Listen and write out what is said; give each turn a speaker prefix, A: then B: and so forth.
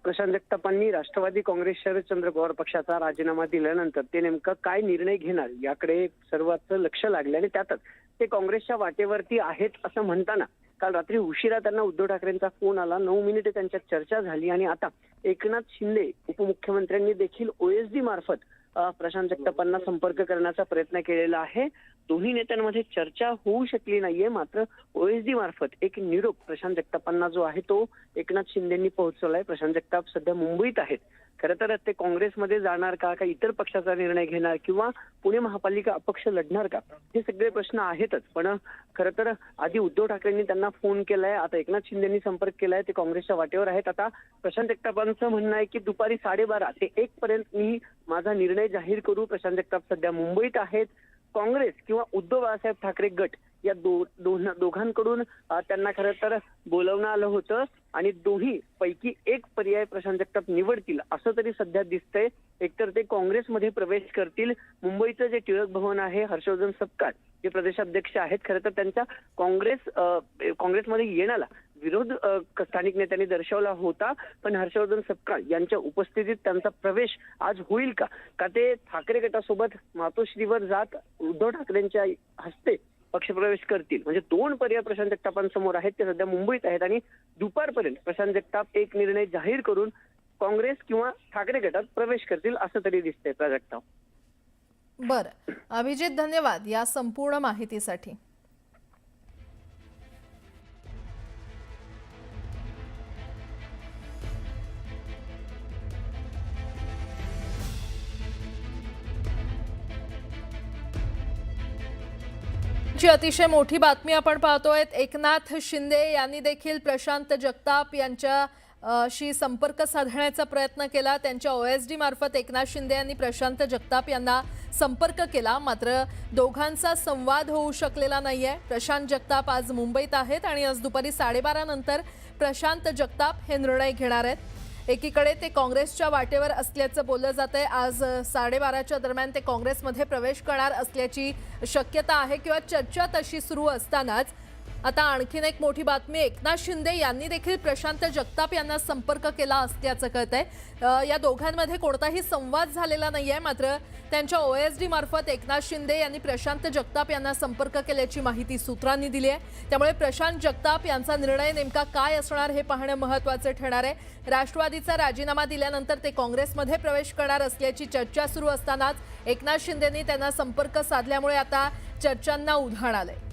A: प्रशांत जगतापांनी राष्ट्रवादी काँग्रेस शरदचंद्र पवार पक्षाचा राजीनामा दिल्यानंतर ते नेमका काय निर्णय घेणार याकडे सर्वांचं लक्ष लागलं आणि त्यातच ते काँग्रेसच्या वाटेवरती आहेत असं म्हणताना काल रात्री उशिरा त्यांना उद्धव ठाकरेंचा फोन आला. 9 मिनिटे त्यांच्यात चर्चा झाली आणि आता एकनाथ शिंदे उपमुख्यमंत्र्यांनी देखील ओएसडी मार्फत प्रशांत जगतापांना संपर्क करण्याचा प्रयत्न केलेला आहे. दोन्ही नेत्यांमध्ये चर्चा होऊ शकली नाहीये, मात्र ओएसडी मार्फत एक निरोप प्रशांत जगतापांना जो आहे तो एकनाथ शिंदेंनी पोहोचवलाय. प्रशांत जगताप सध्या मुंबईत आहेत. खरं तर ते काँग्रेसमध्ये जाणार का इतर पक्षाचा निर्णय घेणार किंवा पुणे महापालिका अपक्ष लढणार का, हे सगळे प्रश्न आहेतच. पण खरं तर आधी उद्धव ठाकरेंनी त्यांना फोन केलाय, आता एकनाथ शिंदेंनी संपर्क केलाय. ते काँग्रेसच्या वाटेवर आहेत. आता प्रशांत जगतापांचं म्हणणं आहे की दुपारी 12:30 ते 1 पर्यंत मी माझा निर्णय जाहीर करू. प्रशांत जगताप सध्या मुंबईत आहेत. काँग्रेस किंवा उद्धव बाळासाहेब ठाकरे गट या दोघांकडून त्यांना खरं तर बोलवणं आलं होतं आणि दोन्ही पैकी एक पर्याय प्रशांत जगताप निवडतील असं तरी सध्या दिसतंय. एकतर ते काँग्रेसमध्ये प्रवेश करतील. मुंबईचं जे टिळक भवन आहे, हर्षवर्धन सपकाळ जे प्रदेशाध्यक्ष आहेत, खरं तर त्यांच्या काँग्रेसमध्ये येण्याला विरोध स्थानिक नेत्यांनी दर्शवला होता. पण हर्षवर्धन सपकाळ यांच्या उपस्थितीत त्यांचा प्रवेश आज होईल का ते ठाकरे गटासोबत मातोश्रीवर जात उद्धव ठाकरेंच्या हस्ते पक्षप्रवेश करतील. म्हणजे 2 पर्याय प्रशांत जगतापांसमोर आहेत. ते सध्या मुंबईत आहेत आणि दुपारपर्यंत प्रशांत जगताप एक निर्णय जाहीर करून काँग्रेस किंवा ठाकरे गटात प्रवेश करतील असं तरी दिसतंय. प्राजक्ता.
B: बरं अभिजित, धन्यवाद या संपूर्ण माहितीसाठी. जी अतिशय मोठी बातमी आपण पाहतोय. एकनाथ शिंदे यांनी देखील प्रशांत जगताप यांच्याशी संपर्क साधण्याचा प्रयत्न केला. त्यांच्या ओएसडी मार्फत एकनाथ शिंदे यांनी प्रशांत जगताप यांना संपर्क केला, मात्र दोघांचा संवाद होऊ शकलेला नाहीये. प्रशांत जगताप आज मुंबईत आहेत आणि आज दुपारी 12:30 नंतर प्रशांत जगताप हे निर्णय घेणार आहेत. एकीकडे ते काँग्रेसच्या वाटेवर असल्याचं बोललं जातंय. आज 12:30च्या दरम्यान ते काँग्रेसमध्ये प्रवेश करणार असल्याची शक्यता आहे किंवा चर्चा तशी सुरू असतानाच आता आणखीन एक मोठी बातमी. एकनाथ शिंदे यांनी देखील प्रशांत जगताप यांना संपर्क केला असल्याचं कळतंय. या दोघांमध्ये कोणताही संवाद झालेला नाहीये, मात्र त्यांच्या ओएसडी मार्फत एकनाथ शिंदे यांनी प्रशांत जगताप यांना संपर्क केल्याची माहिती सूत्रांनी दिली आहे. त्यामुळे प्रशांत जगताप यांचा निर्णय नेमका काय असणार हे पाहणं महत्त्वाचं ठरणार आहे. राष्ट्रवादीचा राजीनामा दिल्यानंतर ते काँग्रेसमध्ये प्रवेश करणार असल्याची चर्चा सुरू असतानाच एकनाथ शिंदेंनी त्यांना संपर्क साधल्यामुळे आता चर्चांना उधाण आलंय.